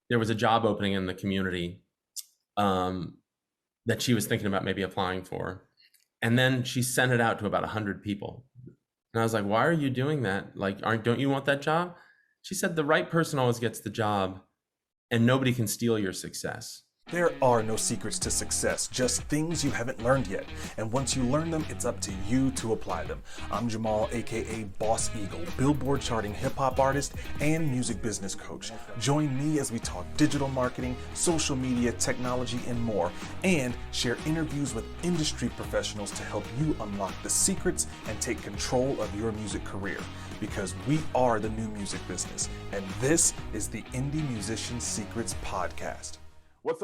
there was a job opening in the community um, that she was thinking about maybe applying for. And then she sent it out to about 100 people. And I was like, why are you doing that? Like, don't you want that job? She said, the right person always gets the job and nobody can steal your success. There are no secrets to success, just things you haven't learned yet. And once you learn them, it's up to you to apply them. I'm Jamal, aka Boss Eagle, Billboard charting hip hop artist and music business coach. Join me as we talk digital marketing, social media, technology, and more, and share interviews with industry professionals to help you unlock the secrets and take control of your music career. Because we are the new music business, and this is the Indie Musician Secrets Podcast. What's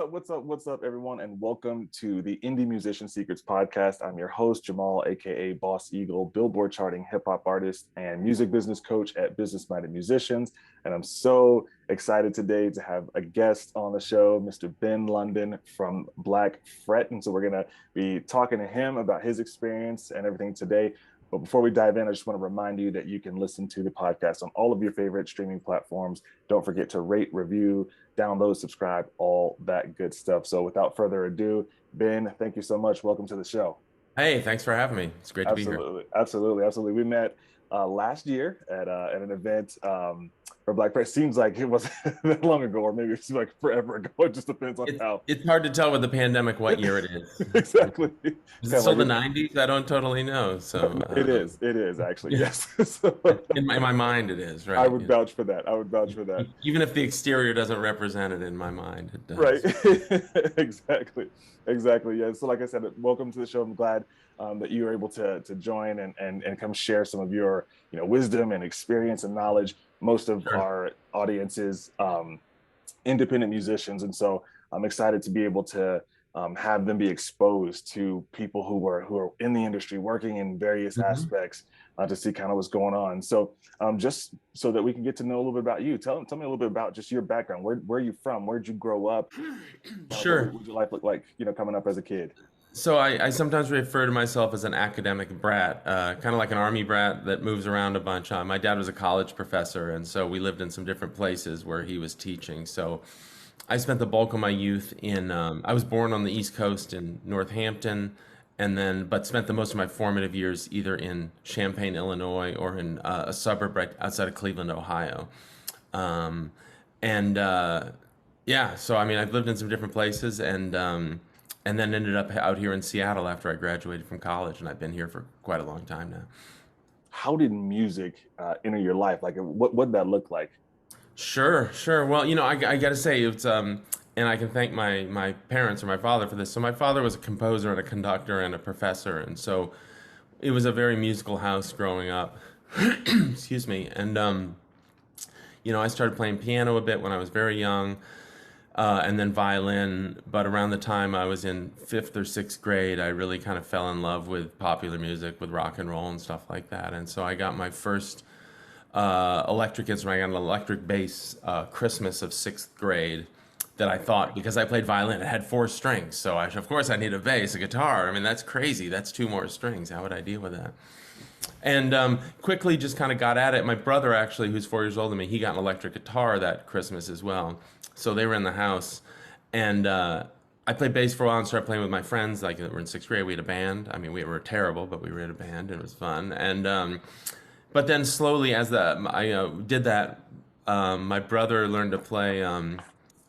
up, everyone, and welcome to the Indie Musician Secrets Podcast. I'm your host, Jamal, aka Boss Eagle, Billboard charting hip hop artist and music business coach at Business Minded Musicians. And I'm so excited today to have a guest on the show, Mr. Ben London from Black Fret. And so we're going to be talking to him about his experience and everything today. But before we dive in, I just want to remind you that you can listen to the podcast on all of your favorite streaming platforms. Don't forget to rate, review, download, subscribe, all that good stuff. So without further ado, Ben, thank you so much. Welcome to the show. Hey, thanks for having me. It's great to be here. Absolutely. We met last year at an event for Black Press. Seems like it wasn't that long ago, or maybe it's like forever ago. It just depends on how. It's hard to tell with the pandemic what year it is. Exactly. Is it still the 90s? I don't totally know. So it is actually, yes. So, in my mind, it is, right? I would vouch for that. Even if the exterior doesn't represent it in my mind, it does. Right. Exactly. Yeah. So like I said, welcome to the show. I'm glad that you were able to join and come share some of your wisdom and experience and knowledge. Most of our audience is independent musicians, and so I'm excited to be able to have them be exposed to people who are in the industry, working in various aspects, to see kind of what's going on. So just so that we can get to know a little bit about you, tell me a little bit about just your background. Where are you from? Where'd you grow up? Sure. What would your life look like, coming up as a kid? So I sometimes refer to myself as an academic brat, kind of like an army brat that moves around a bunch. My dad was a college professor, and so we lived in some different places where he was teaching. So I spent the bulk of my youth in, I was born on the East Coast in Northampton, but spent the most of my formative years either in Champaign, Illinois, or in a suburb right outside of Cleveland, Ohio. Um, yeah, so I mean, I've lived in some different places and then ended up out here in Seattle after I graduated from college, and I've been here for quite a long time now. How did music enter your life? Like, what did that look like? Sure. Well, I got to say it's and I can thank my parents or my father for this. So my father was a composer and a conductor and a professor, and so it was a very musical house growing up. Excuse me. And I started playing piano a bit when I was very young, and then violin. But around the time I was in fifth or sixth grade, I really kind of fell in love with popular music, with rock and roll and stuff like that. And so I got my first electric instrument. I got an electric bass Christmas of sixth grade that I thought, because I played violin, it had four strings. So of course I need a bass, a guitar. I mean, that's crazy. That's two more strings. How would I deal with that? And quickly just kind of got at it. My brother, actually, who's 4 years older than me, he got an electric guitar that Christmas as well. So they were in the house. And I played bass for a while and started playing with my friends. Like, we were in sixth grade, we had a band. I mean, we were terrible, but we were in a band and it was fun. And but then slowly, as I did that, my brother learned to play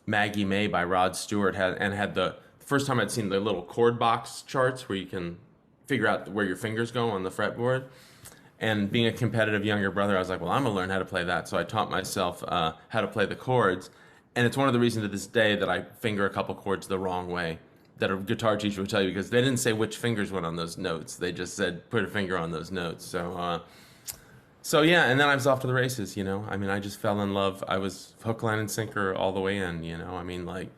Maggie May by Rod Stewart, had the first time I'd seen the little chord box charts where you can figure out where your fingers go on the fretboard. And being a competitive younger brother, I was like, well, I'm gonna learn how to play that. So I taught myself how to play the chords. And it's one of the reasons to this day that I finger a couple chords the wrong way, that a guitar teacher would tell you, because they didn't say which fingers went on those notes. They just said, put a finger on those notes. So yeah, and then I was off to the races, I mean, I just fell in love. I was hook, line, and sinker all the way in, I mean, like,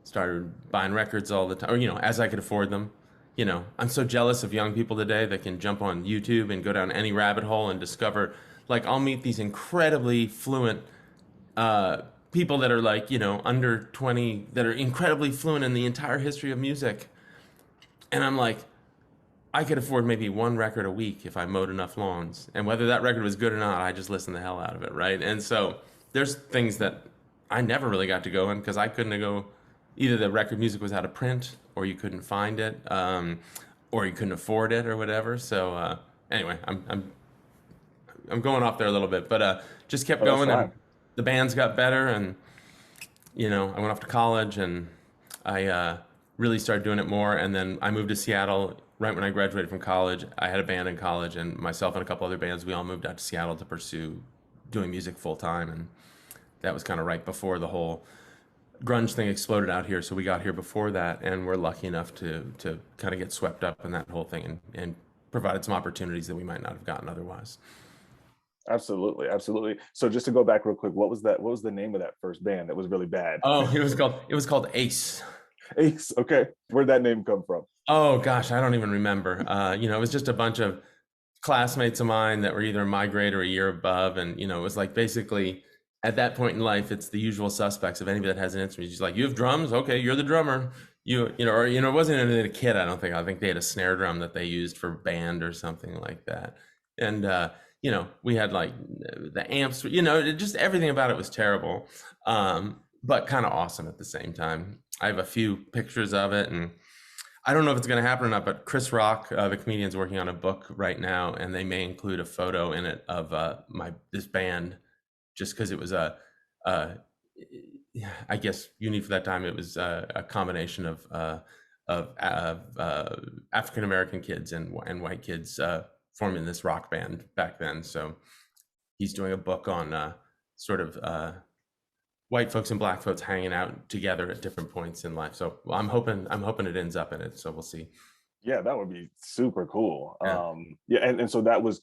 started buying records all the time, or, as I could afford them. I'm so jealous of young people today that can jump on YouTube and go down any rabbit hole and discover, like, I'll meet these incredibly fluent people that are like, under 20, that are incredibly fluent in the entire history of music. And I'm like, I could afford maybe one record a week if I mowed enough lawns. And whether that record was good or not, I just listened the hell out of it, right? And so there's things that I never really got to go in because I couldn't go. Either the record music was out of print, or you couldn't find it, or you couldn't afford it, or whatever. So anyway, I'm going off there a little bit, but just kept Oh, that's going, and fine. the bands got better, and I went off to college, and I really started doing it more. And then I moved to Seattle right when I graduated from college. I had a band in college, and myself and a couple other bands, we all moved out to Seattle to pursue doing music full time, and that was kind of right before the whole grunge thing exploded out here. So we got here before that, and we're lucky enough to kind of get swept up in that whole thing, and provided some opportunities that we might not have gotten otherwise. Absolutely, absolutely. So just to go back real quick, what was that? What was the name of that first band that was really bad? Oh, it was called Ace. Ace. Okay, where'd that name come from? Oh gosh, I don't even remember. It was just a bunch of classmates of mine that were either in my grade or a year above, and it was like basically at that point in life, it's the usual suspects of anybody that has an instrument. She's like, "You have drums? Okay, you're the drummer." It wasn't even a kid. I don't think. I think they had a snare drum that they used for band or something like that. And we had like the amps. Just everything about it was terrible, but kind of awesome at the same time. I have a few pictures of it, and I don't know if it's going to happen or not, but Chris Rock, the comedian's working on a book right now, and they may include a photo in it of this band, just because it was I guess unique for that time. It was a combination of African American kids and white kids forming this rock band back then. So he's doing a book on sort of white folks and black folks hanging out together at different points in life. So I'm hoping it ends up in it. So we'll see. Yeah, that would be super cool. Yeah. Yeah, and so that was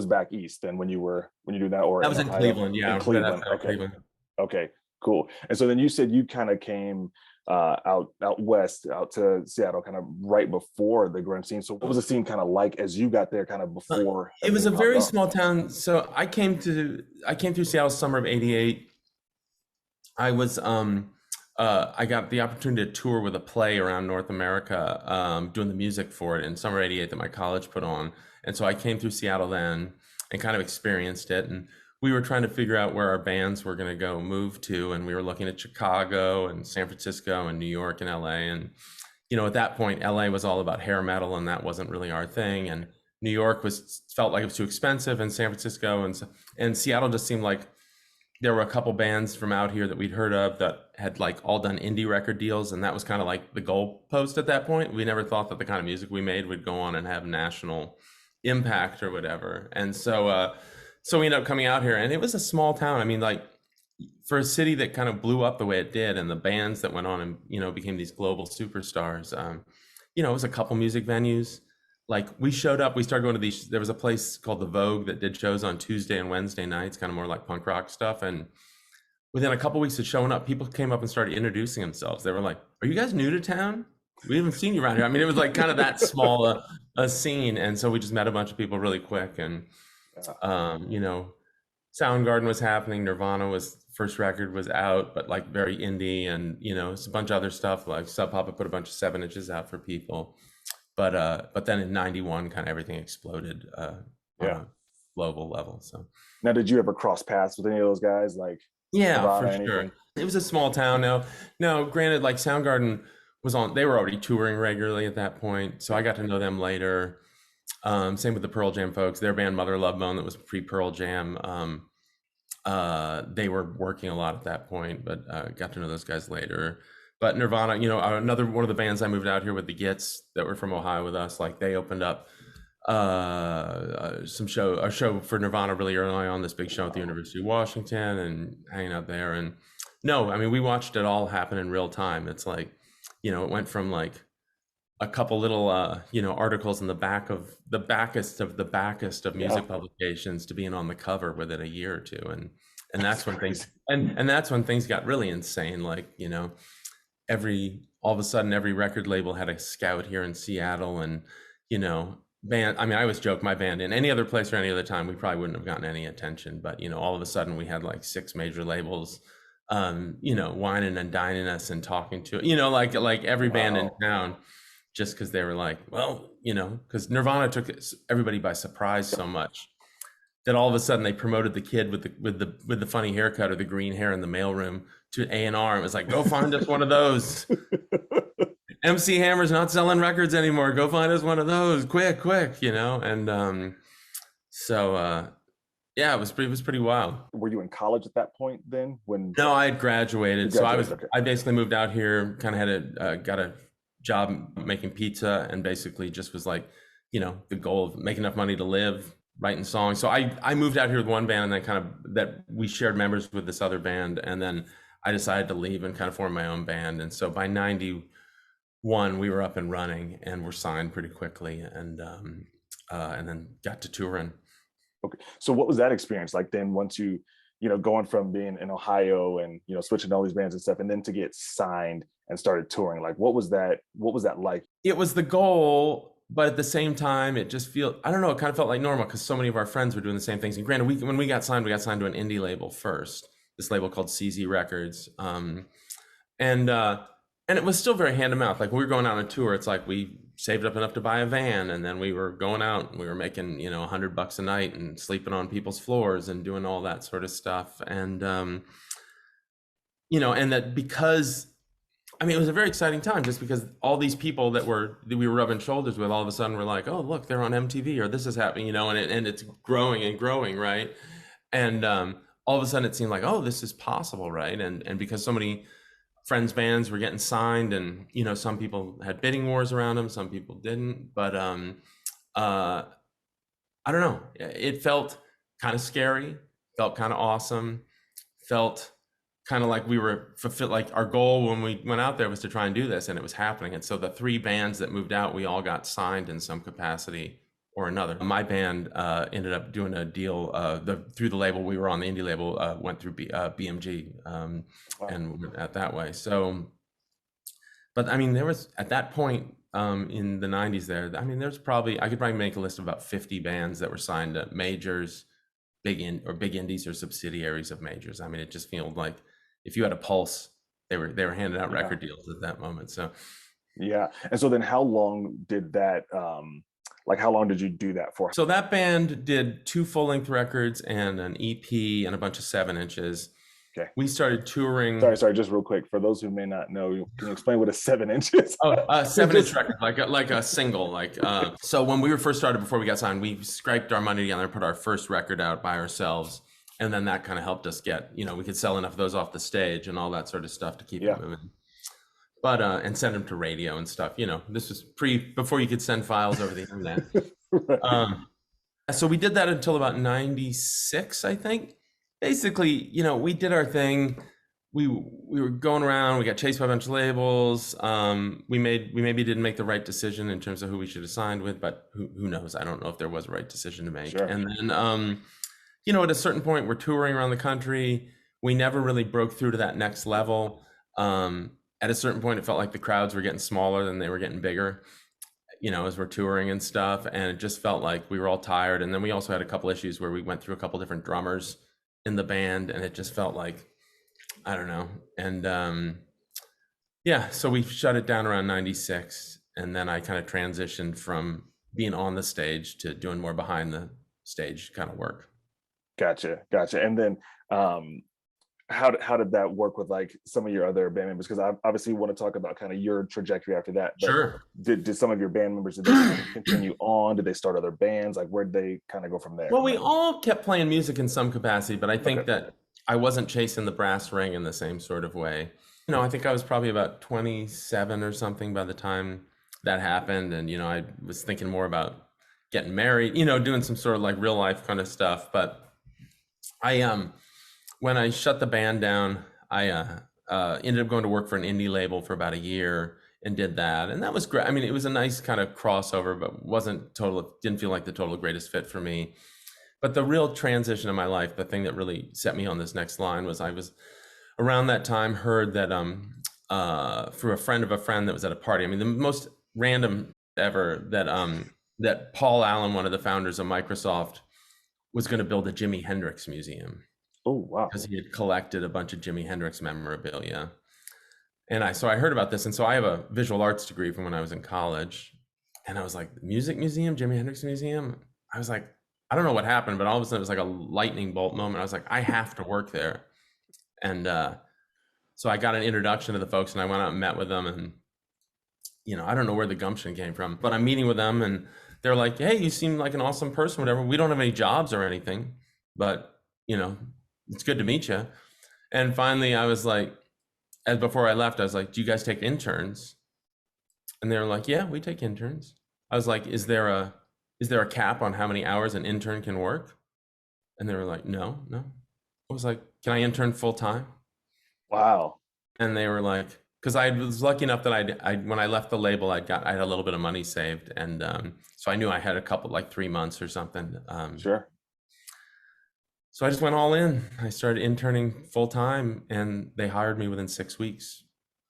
back east then when you do that, or That in was in Ohio? Cleveland. Yeah. In Cleveland. Outside of Okay. Cleveland. Okay. Cool. And so then you said you kind of came out west, out to Seattle, kind of right before the grunge scene. So what was the scene kind of like as you got there, kind of before It was a everything popped very off? small town. So I came through Seattle summer of '88. I was I got the opportunity to tour with a play around North America, doing the music for it in summer '88 that my college put on. And so I came through Seattle then and kind of experienced it. And we were trying to figure out where our bands were going to go move to. And we were looking at Chicago and San Francisco and New York and LA. And, at that point, LA was all about hair metal, and that wasn't really our thing. And New York felt like it was too expensive, and San Francisco and Seattle just seemed like there were a couple bands from out here that we'd heard of that had like all done indie record deals, and that was kind of like the goalpost at that point. We never thought that the kind of music we made would go on and have national impact or whatever. And so we ended up coming out here, and it was a small town. I mean, like for a city that kind of blew up the way it did, and the bands that went on and became these global superstars. It was a couple music venues. Like we showed up, we started going to these. There was a place called the Vogue that did shows on Tuesday and Wednesday nights, kind of more like punk rock stuff. And within a couple weeks of showing up, people came up and started introducing themselves. They were like, "Are you guys new to town? We haven't seen you around here." I mean, it was like kind of that small a scene. And so we just met a bunch of people really quick. And Soundgarden was happening. Nirvana was first record was out, but like very indie, and it's a bunch of other stuff. Like Sub Pop put a bunch of 7 inches out for people. But then in '91, kind of everything exploded on a global level. So Now, did you ever cross paths with any of those guys, like yeah, Nirvana, for sure. anything? It was a small town. Now, granted, like Soundgarden was on. They were already touring regularly at that point, so I got to know them later. Same with the Pearl Jam folks. Their band Mother Love Bone, that was pre Pearl Jam. They were working a lot at that point, but got to know those guys later. But Nirvana, another one of the bands I moved out here with, the Gits, that were from Ohio with us, like they opened up a show for Nirvana really early on, this big show at the University of Washington, and hanging out there. And no, I mean, we watched it all happen in real time. It's like, it went from like a couple little articles in the back of the backest of music publications to being on the cover within a year or two. And that's when things and that's when things got really insane. Like, all of a sudden every record label had a scout here in Seattle, and band. I mean, I always joke, my band in any other place or any other time, we probably wouldn't have gotten any attention. But all of a sudden we had like 6 major labels, whining and dining us and talking to like every band in town, just because they were like, well, because Nirvana took everybody by surprise so much. that all of a sudden they promoted the kid with the funny haircut or the green hair in the mailroom to A&R. It was like, go find us one of those. MC Hammer's not selling records anymore. Go find us one of those, quick, you know. And yeah, it was pretty wild. Were you in college at that point then? No, I had graduated. So Okay. I basically moved out here, kind of had got a job making pizza, and basically just was like, you know, the goal of making enough money to live, writing songs. So I moved out here with one band, and then kind of that we shared members with this other band, and then I decided to leave and kind of form my own band. And so by 91, we were up and running and were signed pretty quickly, and then got to touring. Okay. So what was that experience like then, once you know, going from being in Ohio and, you know, switching to all these bands and stuff, and then to get signed and started touring? Like, what was that like? It was the goal, but at the same time, it just I don't know, it kind of felt like normal because so many of our friends were doing the same things. And granted, when we got signed to an indie label first, this label called CZ Records. And it was still very hand to mouth. Like, when we were going out on a tour, it's like we saved up enough to buy a van, and then we were going out and we were making, you know, $100 a night and sleeping on people's floors and doing all that sort of stuff. And, you know, and that because, I mean, it was a very exciting time just because all these people that we were rubbing shoulders with all of a sudden were like, oh, look, they're on MTV, or this is happening, you know, and it's growing and growing, right? And all of a sudden it seemed like, oh, this is possible, right? And because so many friends' bands were getting signed, and, you know, some people had bidding wars around them, some people didn't, but I don't know, it felt kind of scary, felt kind of awesome, felt kind of like we were fulfilled, like our goal when we went out there was to try and do this, and it was happening. And so the 3 bands that moved out, we all got signed in some capacity or another. My band ended up doing a deal through the label we were on, the indie label, went through BMG, Wow. and went out that way. So, but I mean, there was at that point in the 90s there, I mean, there's probably, I could probably make a list of about 50 bands that were signed to majors, big indies or subsidiaries of majors. I mean, it just felt like if you had a pulse, they were handing out record deals at that moment. So yeah. And so then how long did that like, how long did you do that for? So that band did 2 full-length records and an EP and a bunch of 7-inches. Okay. We started touring. Sorry, just real quick, for those who may not know, can you explain what a 7-inch is? Oh, 7-inch record, like a single. Like so when we were first started, before we got signed, we scraped our money together and put our first record out by ourselves. And then that kind of helped us get, you know, we could sell enough of those off the stage and all that sort of stuff to keep it moving. But and send them to radio and stuff. You know, this was before you could send files over the internet. Right. So we did that until about 96, I think. Basically, you know, we did our thing. We were going around. We got chased by a bunch of labels. We maybe didn't make the right decision in terms of who we should have signed with, but who knows? I don't know if there was a right decision to make. Sure. And then, you know, at a certain point, we're touring around the country. We never really broke through to that next level. At a certain point, it felt like the crowds were getting smaller than they were getting bigger, you know, as we're touring and stuff. And it just felt like we were all tired. And then we also had a couple issues where we went through a couple different drummers in the band, and it just felt like, I don't know. And yeah, so we shut it down around 96. And then I kind of transitioned from being on the stage to doing more behind the stage kind of work. Gotcha. And then how did that work with like some of your other band members? Because I obviously want to talk about kind of your trajectory after that. But sure. Did some of your band members, did they continue on? Did they start other bands? Like, where'd they kind of go from there? Well, we all kept playing music in some capacity, but I think that I wasn't chasing the brass ring in the same sort of way. You know, I think I was probably about 27 or something by the time that happened. And, you know, I was thinking more about getting married, you know, doing some sort of like real life kind of stuff. But when I shut the band down, I ended up going to work for an indie label for about a year and did that. And that was great. I mean, it was a nice kind of crossover, but didn't feel like the total greatest fit for me. But the real transition in my life, the thing that really set me on this next line was I was around that time heard that through a friend of a friend that was at a party. I mean, the most random ever that Paul Allen, one of the founders of Microsoft, was going to build a Jimi Hendrix museum. Oh, wow. Because he had collected a bunch of Jimi Hendrix memorabilia. And so I heard about this. And so I have a visual arts degree from when I was in college. And I was like, music museum, Jimi Hendrix museum? I was like, I don't know what happened, but all of a sudden it was like a lightning bolt moment. I was like, I have to work there. And so I got an introduction to the folks, and I went out and met with them. And, I don't know where the gumption came from, but I'm meeting with them, and they're like, hey, you seem like an awesome person, whatever. We don't have any jobs or anything, but, it's good to meet you. And finally, I was like, and before I left, I was like, do you guys take interns? And they were like, yeah, we take interns. I was like, is there a cap on how many hours an intern can work? And they were like, no. I was like, can I intern full time? Wow. And they were like, because I was lucky enough that I when I left the label, I had a little bit of money saved, and so I knew I had a couple, like 3 months or something. Sure. So I just went all in. I started interning full time, and they hired me within 6 weeks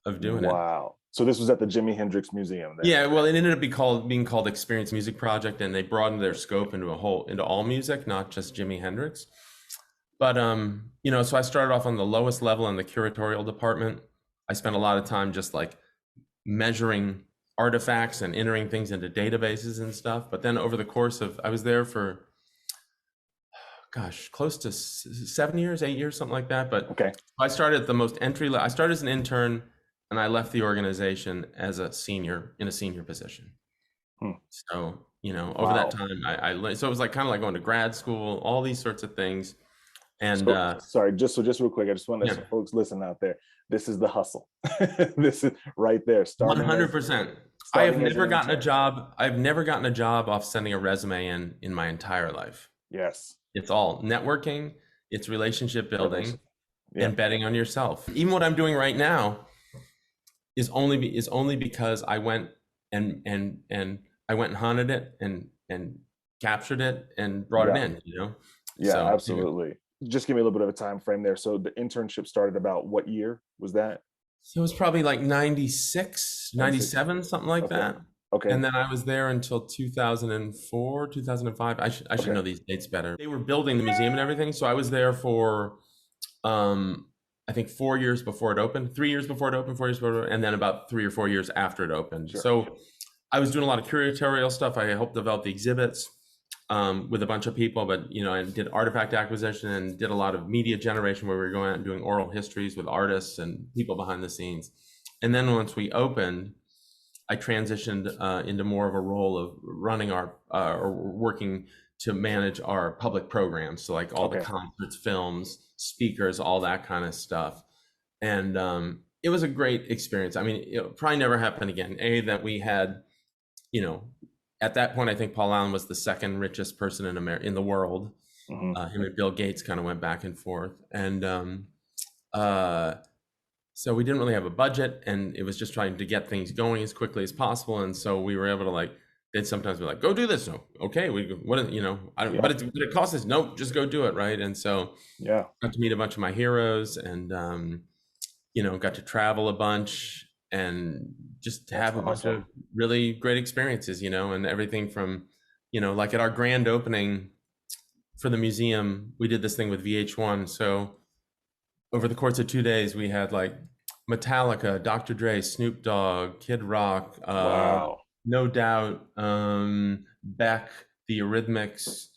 of doing it. Wow. So this was at the Jimi Hendrix Museum then? Yeah, well, it ended up being called Experience Music Project, and they broadened their scope into all music, not just Jimi Hendrix. But so I started off on the lowest level in the curatorial department. I spent a lot of time just like measuring artifacts and entering things into databases and stuff. But then over the course of, I was there for, close to 7 years, 8 years, something like that. But okay. I started at the most entry level. I started as an intern, and I left the organization as a senior in a senior position. So, over that time, I learned. So it was like kind of like going to grad school, all these sorts of things. And sorry, just real quick, I just want to let folks listen out there. This is the hustle. This is right there. 100%. I have never gotten a job. I've never gotten a job off sending a resume in my entire life. Yes. It's all networking, it's relationship building, and betting on yourself. Even what I'm doing right now is only because I went and I went and hunted it and captured it and brought it in, Yeah, so, absolutely. Just give me a little bit of a time frame there. So the internship started about what year was that? So it was probably like 96, 97, something like that. Okay. And then I was there until 2004, 2005. I should know these dates better. They were building the museum and everything. So I was there for, I think 4 years before it opened, 3 years before it opened, 4 years before it opened, and then about 3 or 4 years after it opened. Sure. So I was doing a lot of curatorial stuff. I helped develop the exhibits with a bunch of people, but, I did artifact acquisition and did a lot of media generation where we were going out and doing oral histories with artists and people behind the scenes. And then once we opened, I transitioned into more of a role of running or working to manage our public programs. So like all the concerts, films, speakers, all that kind of stuff. And it was a great experience. I mean, it probably never happened again. That we had, at that point, I think Paul Allen was the second richest person in the world. Him and Bill Gates kind of went back and forth. And so we didn't really have a budget, and it was just trying to get things going as quickly as possible. And so we were able to they'd sometimes be like, go do this. No, okay. But it costs us. Nope, just go do it. Right. And so got to meet a bunch of my heroes, and, got to travel a bunch and just have a bunch of really great experiences, and everything from, like at our grand opening for the museum, we did this thing with VH1. So over the course of 2 days, we had like Metallica, Dr. Dre, Snoop Dogg, Kid Rock, No Doubt, Beck, The Eurythmics,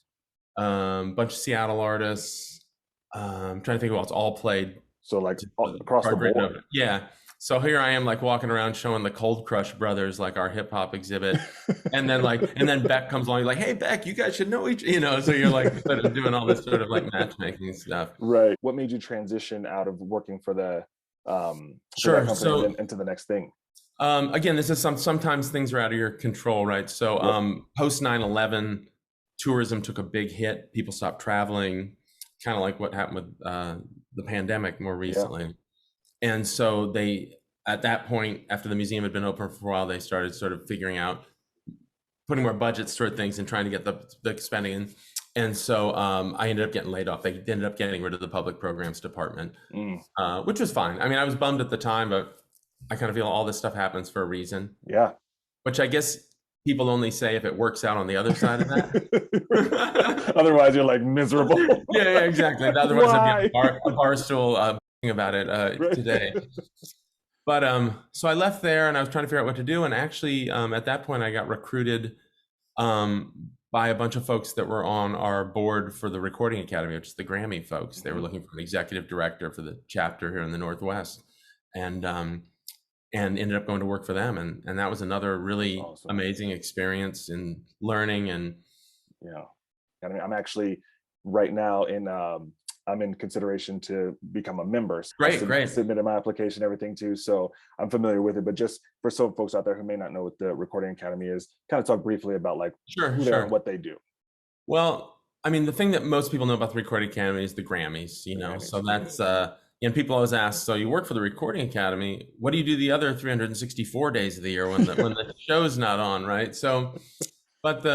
bunch of Seattle artists. I'm trying to think of what's all played. So like across the board. Yeah. So here I am, like walking around showing the Cold Crush Brothers, like our hip hop exhibit, and then Beck comes along, like, "Hey, Beck, you guys should know each," So you're like sort of doing all this sort of like matchmaking stuff. Right. What made you transition out of working for the sure so into the next thing? Again, this is sometimes things are out of your control, right? So post 9/11, tourism took a big hit. People stopped traveling, kind of like what happened with the pandemic more recently. And so at that point, after the museum had been open for a while, they started sort of figuring out, putting more budgets toward things and trying to get the spending in. And so I ended up getting laid off. They ended up getting rid of the public programs department, which was fine. I mean, I was bummed at the time, but I kind of feel all this stuff happens for a reason. Yeah. Which I guess people only say if it works out on the other side of that. Otherwise, you're like miserable. yeah, exactly. Otherwise, I'd be a bar stool about it today. But so I left there, and I was trying to figure out what to do. And actually, at that point, I got recruited by a bunch of folks that were on our board for the Recording Academy, which is the Grammy folks. They were looking for an executive director for the chapter here in the Northwest, and ended up going to work for them, and that was another really amazing experience in learning. And yeah, I mean, I'm actually right now in I'm in consideration to become a member. So great. Submitted my application, everything too. So I'm familiar with it. But just for some folks out there who may not know what the Recording Academy is, kind of talk briefly about like who they are and what they do. Well, I mean, the thing that most people know about the Recording Academy is the Grammys, you know. So that's and people always ask, so you work for the Recording Academy, what do you do the other 364 days of the year when the show's not on, right? So, but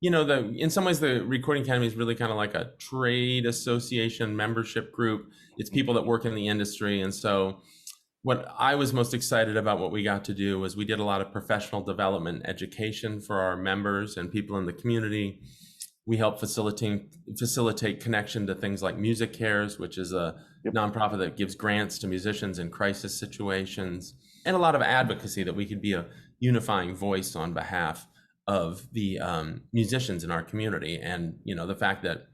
in some ways, the Recording Academy is really kind of like a trade association membership group. It's people that work in the industry. And so what I was most excited about what we got to do was we did a lot of professional development education for our members and people in the community. We help facilitate connection to things like Music Cares, which is a nonprofit that gives grants to musicians in crisis situations, and a lot of advocacy that we could be a unifying voice on behalf of the musicians in our community. And, you know, the fact that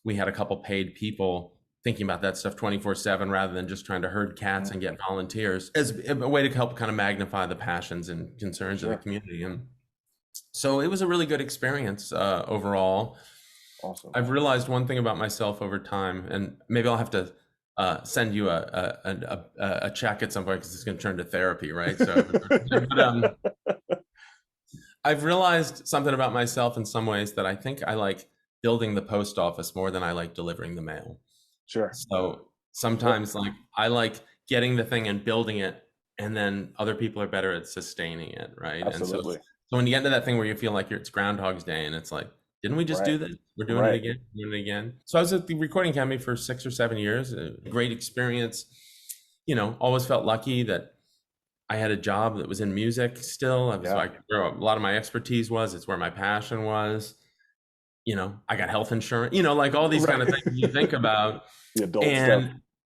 we had a couple paid people thinking about that stuff 24/7 rather than just trying to herd cats and get volunteers as a way to help kind of magnify the passions and concerns of the community. And so it was a really good experience overall. Awesome. I've realized one thing about myself over time, and maybe I'll have to send you a check at some point because it's going to turn to therapy, right? So, but, I've realized something about myself in some ways, that I think I like building the post office more than I like delivering the mail. Sure. So sometimes like I like getting the thing and building it, and then other people are better at sustaining it, right? Absolutely. And so when you get to that thing where you feel like it's Groundhog's Day and it's like, didn't we just do this? We're doing it again, doing it again. So I was at the Recording Academy for 6 or 7 years, a great experience. You know, always felt lucky that I had a job that was in music still. I was like, where a lot of my expertise was, it's where my passion was. You know, I got health insurance, you know, like all these kind of things you think about. The adult stuff.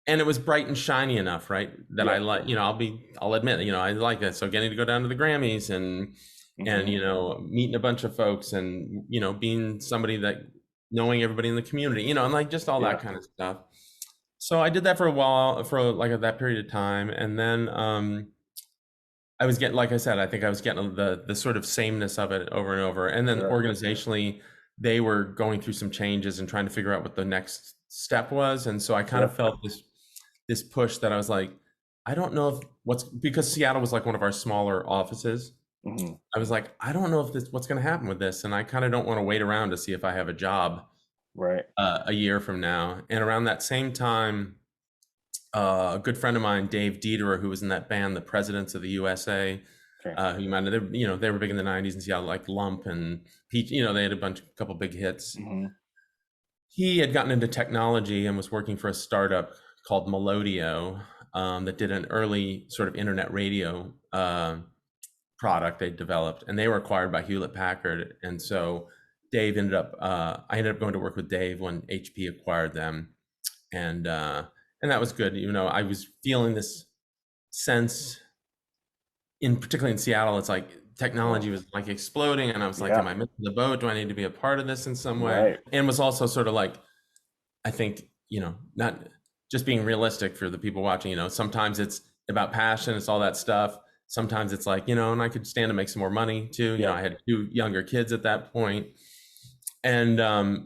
And it was bright and shiny enough, right? That I like, you know, I'll admit, you know, I like that. So getting to go down to the Grammys and, you know, meeting a bunch of folks and, you know, being somebody that knowing everybody in the community, you know, and like just all that kind of stuff. So I did that for a while, for like that period of time. And then I was getting, like I said, I think I was getting the sort of sameness of it over and over. And then organizationally, they were going through some changes and trying to figure out what the next step was. And so I kind of felt this push that I was like, I don't know if because Seattle was like one of our smaller offices. I was like, I don't know if what's going to happen with this. And I kind of don't want to wait around to see if I have a job a year from now. And around that same time, a good friend of mine, Dave Dieterer, who was in that band, The Presidents of the USA, who you might know, you know, they were big in the 90s in Seattle, like Lump and Peach, you know, they had a couple big hits. He had gotten into technology and was working for a startup called Melodio that did an early sort of internet radio product they developed, and they were acquired by Hewlett Packard. And so Dave ended up, I ended up going to work with Dave when HP acquired them. And that was good. You know, I was feeling this sense particularly in Seattle, it's like technology was like exploding, and I was like, am I missing the boat? Do I need to be a part of this in some way? And was also sort of like, I think, you know, not just being realistic for the people watching, you know, sometimes it's about passion, it's all that stuff. Sometimes it's like, you know, and I could stand to make some more money too. You know, I had 2 younger kids at that point. And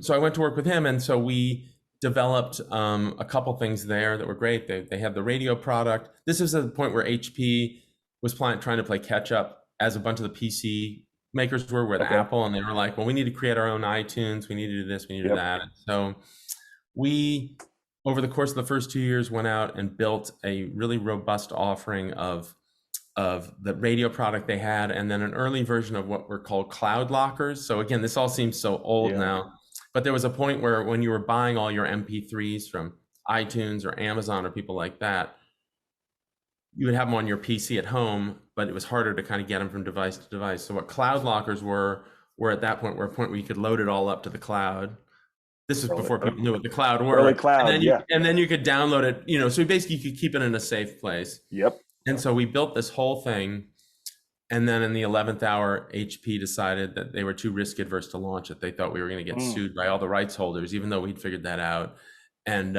so I went to work with him. And so we developed a couple things there that were great. They had the radio product. This is the point where HP was trying to play catch up, as a bunch of the PC makers were with Apple, and they were like, well, we need to create our own iTunes. We need to do this. We need to do that. And so we, over the course of the first 2 years, went out and built a really robust offering of the radio product they had, and then an early version of what were called cloud lockers. So again, this all seems so old now, but there was a point where when you were buying all your MP3s from iTunes or Amazon or people like that, you would have them on your PC at home, but it was harder to kind of get them from device to device. So what cloud lockers were at that point were a point where you could load it all up to the cloud. This was before people knew what the cloud were. Early cloud, and then you could download it, you know, so basically you could keep it in a safe place. And so we built this whole thing, And then in the 11th hour, HP decided that they were too risk adverse to launch it. They thought we were going to get sued by all the rights holders, even though we'd figured that out. And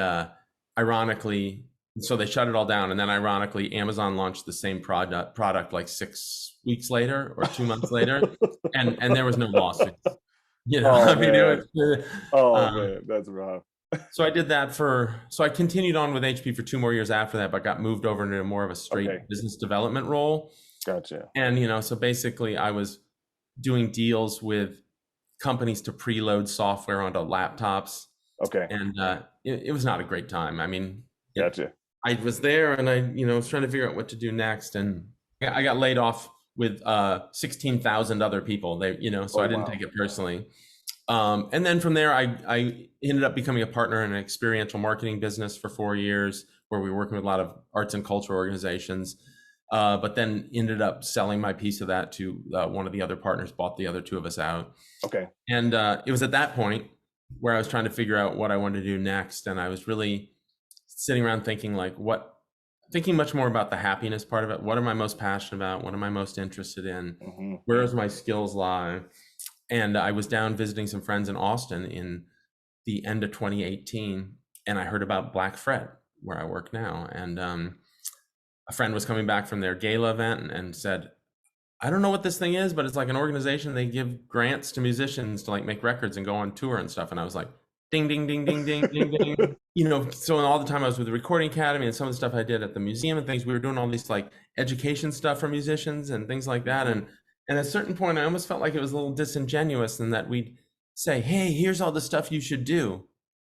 ironically, so they shut it all down. And then ironically, Amazon launched the same product like 6 weeks later or 2 months later. And there was no lawsuits. You know, Oh, I mean, man. man, That's rough. so I did that so I continued on with HP for 2 more years after that, but got moved over into more of a straight business development role. Gotcha. And, you know, so basically I was doing deals with companies to preload software onto laptops. Okay. And it was not a great time. I mean, Gotcha. I was there and I, you know, was trying to figure out what to do next. And I got laid off with 16,000 other people. They, you know, so I didn't take it personally. And then from there, I ended up becoming a partner in an experiential marketing business for 4 years, where we were working with a lot of arts and culture organizations. But then ended up selling my piece of that to one of the other partners, bought the other 2 of us out. Okay. And it was at that point where I was trying to figure out what I wanted to do next. And I was really sitting around thinking thinking much more about the happiness part of it. What am I most passionate about? What am I most interested in? Where does my skills lie? And I was down visiting some friends in Austin in the end of 2018. And I heard about Black Fred, where I work now. And a friend was coming back from their gala event and said, I don't know what this thing is, but it's like an organization. They give grants to musicians to like make records and go on tour and stuff. And I was like, ding, ding, ding, ding, ding, ding, ding. You know, so all the time I was with the Recording Academy and some of the stuff I did at the museum and things, we were doing all these like education stuff for musicians and things like that. And at a certain point, I almost felt like it was a little disingenuous in that we'd say, hey, here's all the stuff you should do.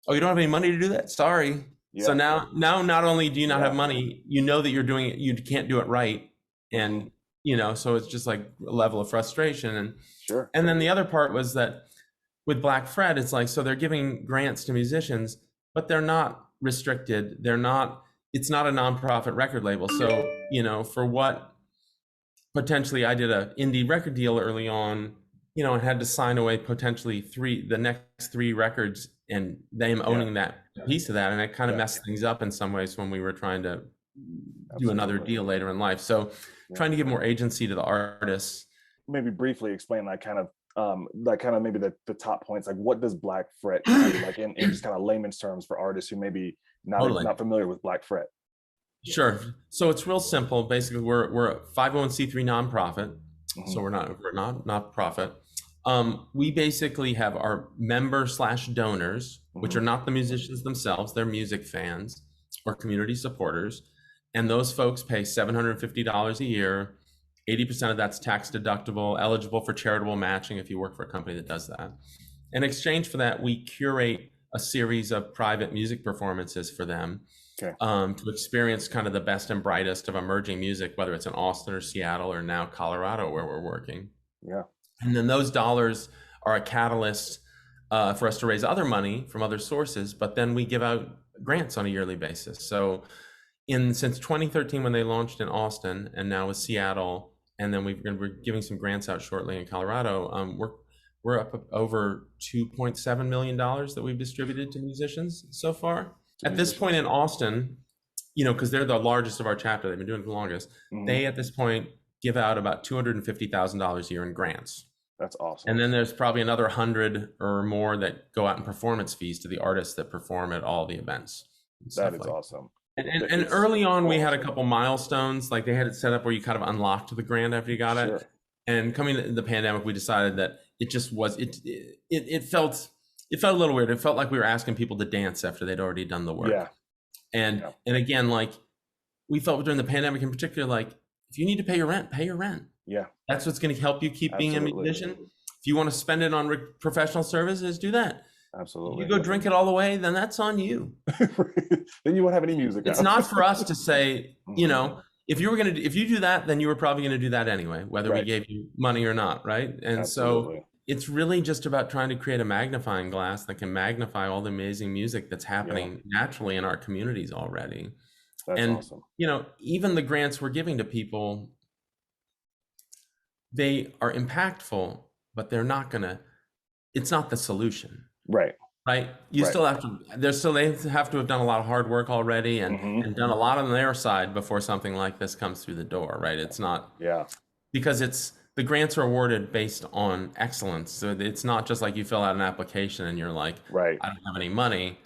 Oh, you don't have any money to do that? Sorry. Yeah. So now not only do you not have money, you know that you're doing it, you can't do it right. And, you know, so it's just like a level of frustration. And sure. And then the other part was that with Black Fred, it's like, so they're giving grants to musicians, but they're not restricted. It's not a nonprofit record label. So, you know, for what potentially I did an indie record deal early on, you know, and had to sign away potentially the next 3 records and them owning that piece of that. And it kind of messed things up in some ways when we were trying to do another deal later in life. So trying to give more agency to the artists. Maybe briefly explain like kind of maybe the top points, like what does Black Fret do, like in just kind of layman's terms for artists who maybe not familiar with Black Fret. Sure. So it's real simple. Basically, we're a 501c3 nonprofit. So we're not profit. We basically have our member/donors, which are not the musicians themselves, they're music fans or community supporters. And those folks pay $750 a year. 80% of that's tax deductible, eligible for charitable matching if you work for a company that does that. In exchange for that, we curate a series of private music performances for them to experience kind of the best and brightest of emerging music, whether it's in Austin or Seattle or now Colorado where we're working. Yeah. And then those dollars are a catalyst for us to raise other money from other sources, but then we give out grants on a yearly basis. So since 2013 when they launched in Austin and now with Seattle, and then we're giving some grants out shortly in Colorado, we're up over $2.7 million that we've distributed to musicians so far. At this point in Austin, you know, because they're the largest of our chapter, they've been doing it the longest, they at this point give out about $250,000 a year in grants. That's awesome. And then there's probably another 100 or more that go out in performance fees to the artists that perform at all the events. That is awesome. And early on, we had a couple milestones, like they had it set up where you kind of unlocked the grant after you got it. And coming to the pandemic, we decided that it just was, it felt a little weird. It felt like we were asking people to dance after they'd already done the work. And again, like we felt during the pandemic in particular, like if you need to pay your rent, pay your rent. Yeah. That's what's going to help you keep being a musician. If you want to spend it on professional services, do that. Absolutely. You go drink it all the way, then that's on you. Then you won't have any music. It's not for us to say, you know, if you do that, then you were probably going to do that anyway, whether we gave you money or not, right? And so it's really just about trying to create a magnifying glass that can magnify all the amazing music that's happening naturally in our communities already. That's awesome. You know, even the grants we're giving to people, they are impactful, but it's not the solution. Right. You still have to, they have to have done a lot of hard work already and done a lot on their side before something like this comes through the door, right? It's not, because the grants are awarded based on excellence. So it's not just like you fill out an application and you're like, Right. I don't have any money.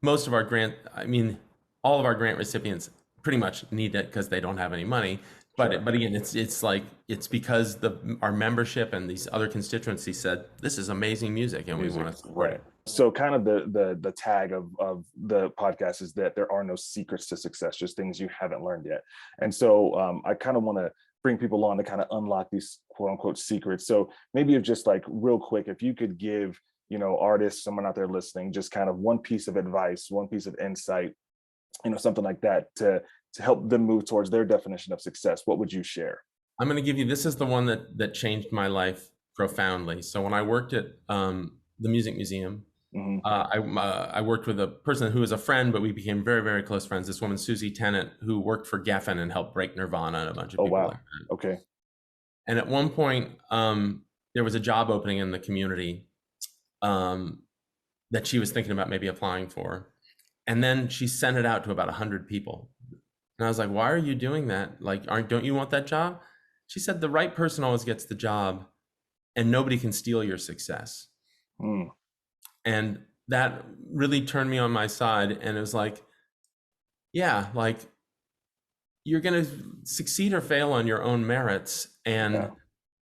Most of our grant, I mean, all of our grant recipients pretty much need it because they don't have any money. Sure. But again, it's like it's because our membership and these other constituencies said this is amazing music and we want to support Right. it. So kind of the tag of the podcast is that there are no secrets to success, just things you haven't learned yet. And so I kind of want to bring people on to kind of unlock these quote unquote secrets. So maybe if just like real quick, if you could give, you know, artists, someone out there listening, just kind of one piece of advice, one piece of insight, you know, something like that to help them move towards their definition of success, what would you share? I'm going to give you, this is the one that changed my life profoundly. So when I worked at the Music Museum, Mm-hmm. I worked with a person who was a friend, but we became very, very close friends. This woman, Susie Tennant, who worked for Geffen and helped break Nirvana and a bunch of Oh, people wow. like that. Okay. And at one point, there was a job opening in the community that she was thinking about maybe applying for. And then she sent it out to about 100 people. And I was like, why are you doing that? Like, don't you want that job? She said, the right person always gets the job and nobody can steal your success. Mm. And that really turned me on my side. And it was like, yeah, like you're going to succeed or fail on your own merits. And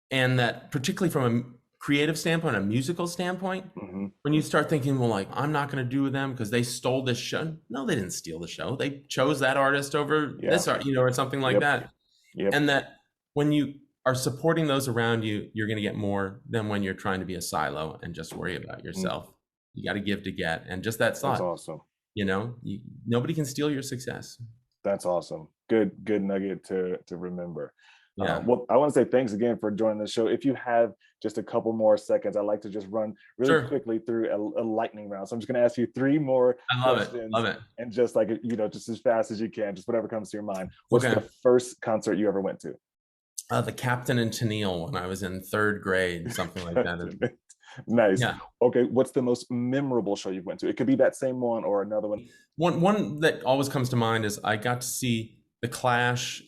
that particularly from a creative standpoint, a musical standpoint, Mm-hmm. when you start thinking, well, like, I'm not going to do with them because they stole this show. No, they didn't steal the show. They chose that artist over this art, you know, or something like that. Yep. And that when you are supporting those around you, you're going to get more than when you're trying to be a silo and just worry about yourself. You got to give to get. And just that thought, That's awesome. You know, nobody can steal your success. That's awesome. Good nugget to remember. Yeah. Well, I want to say thanks again for joining the show. If you have just a couple more seconds, I'd like to just run really quickly through a lightning round. So I'm just going to ask you 3 more questions. Love it. And just like, you know, just as fast as you can, just whatever comes to your mind. What's the first concert you ever went to? The Captain and Tennille when I was in 3rd grade, something like that. Nice. Yeah. Okay. What's the most memorable show you went to? It could be that same one or another one. One that always comes to mind is I got to see The Clash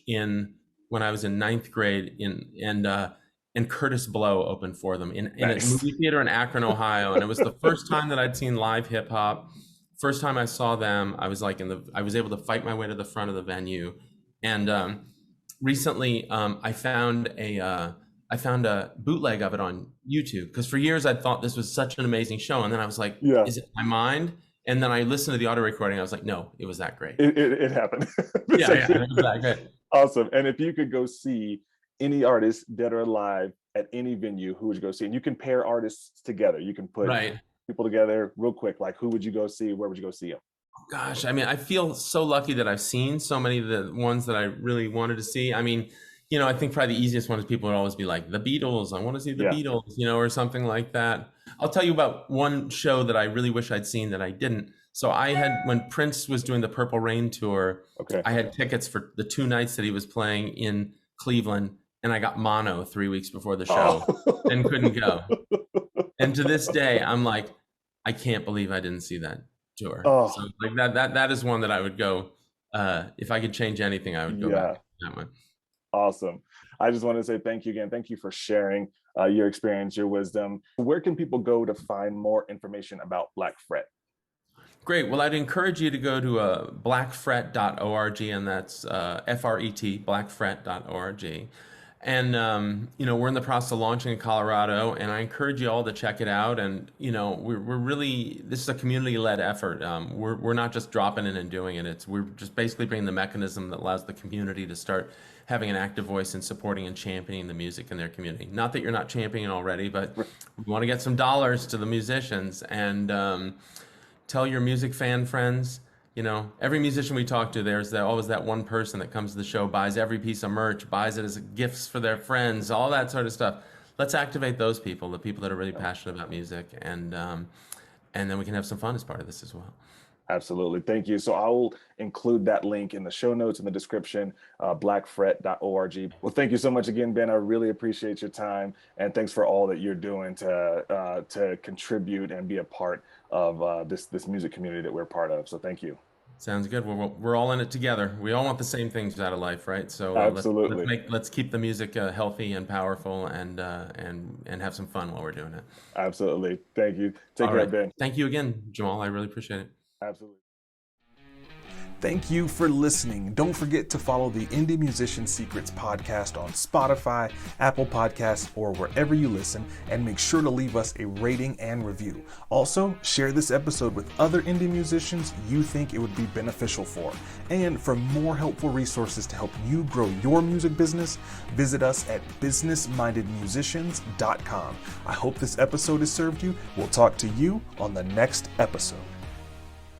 when I was in 9th grade and Curtis Blow opened for them in a movie theater in Akron, Ohio. And it was the first time that I'd seen live hip hop. First time I saw them, I was like I was able to fight my way to the front of the venue. And recently I found a bootleg of it on YouTube because for years I thought this was such an amazing show. And then I was like, is it my mind? And then I listened to the audio recording. I was like, no, it was that great. It happened. Yeah, it was that great. Awesome. And if you could go see any artist, dead or alive, at any venue, who would you go see? And you can pair artists together. You can put people together real quick. Like, who would you go see? Where would you go see them? Gosh, I mean, I feel so lucky that I've seen so many of the ones that I really wanted to see. I mean, you know, I think probably the easiest one is people would always be like, the Beatles, I want to see the Beatles, you know, or something like that. I'll tell you about one show that I really wish I'd seen that I didn't. So when Prince was doing the Purple Rain tour, I had tickets for the 2 nights that he was playing in Cleveland, and I got mono 3 weeks before the show and couldn't go. And to this day, I'm like, I can't believe I didn't see that tour. So like that is one that I would go, if I could change anything, I would go back to that one. Awesome. I just want to say thank you again. Thank you for sharing your experience, your wisdom. Where can people go to find more information about Black Fret? Great. Well, I'd encourage you to go to blackfret.org, and that's FRET, blackfret.org. And, you know, we're in the process of launching in Colorado, and I encourage you all to check it out. And, you know, we're really, this is a community-led effort. We're not just dropping in and doing it. We're just basically bringing the mechanism that allows the community to start having an active voice in supporting and championing the music in their community. Not that you're not championing already, but we want to get some dollars to the musicians and tell your music fan friends. You know, every musician we talk to, there's always that one person that comes to the show, buys every piece of merch, buys it as gifts for their friends, all that sort of stuff. Let's activate those people, the people that are really passionate about music, and then we can have some fun as part of this as well. Absolutely. Thank you. So I will include that link in the show notes in the description, blackfret.org. Well, thank you so much again, Ben. I really appreciate your time. And thanks for all that you're doing to contribute and be a part of this music community that we're part of. So thank you. Sounds good. We're all in it together. We all want the same things out of life, right? So Absolutely. let's keep the music healthy and powerful, and have some fun while we're doing it. Absolutely. Thank you. Take All care, right. Ben. Thank you again, Jamal. I really appreciate it. Absolutely. Thank you for listening. Don't forget to follow the Indie Musician Secrets podcast on Spotify, Apple Podcasts, or wherever you listen, and make sure to leave us a rating and review. Also, share this episode with other indie musicians you think it would be beneficial for. And for more helpful resources to help you grow your music business, visit us at businessmindedmusicians.com. I hope this episode has served you. We'll talk to you on the next episode.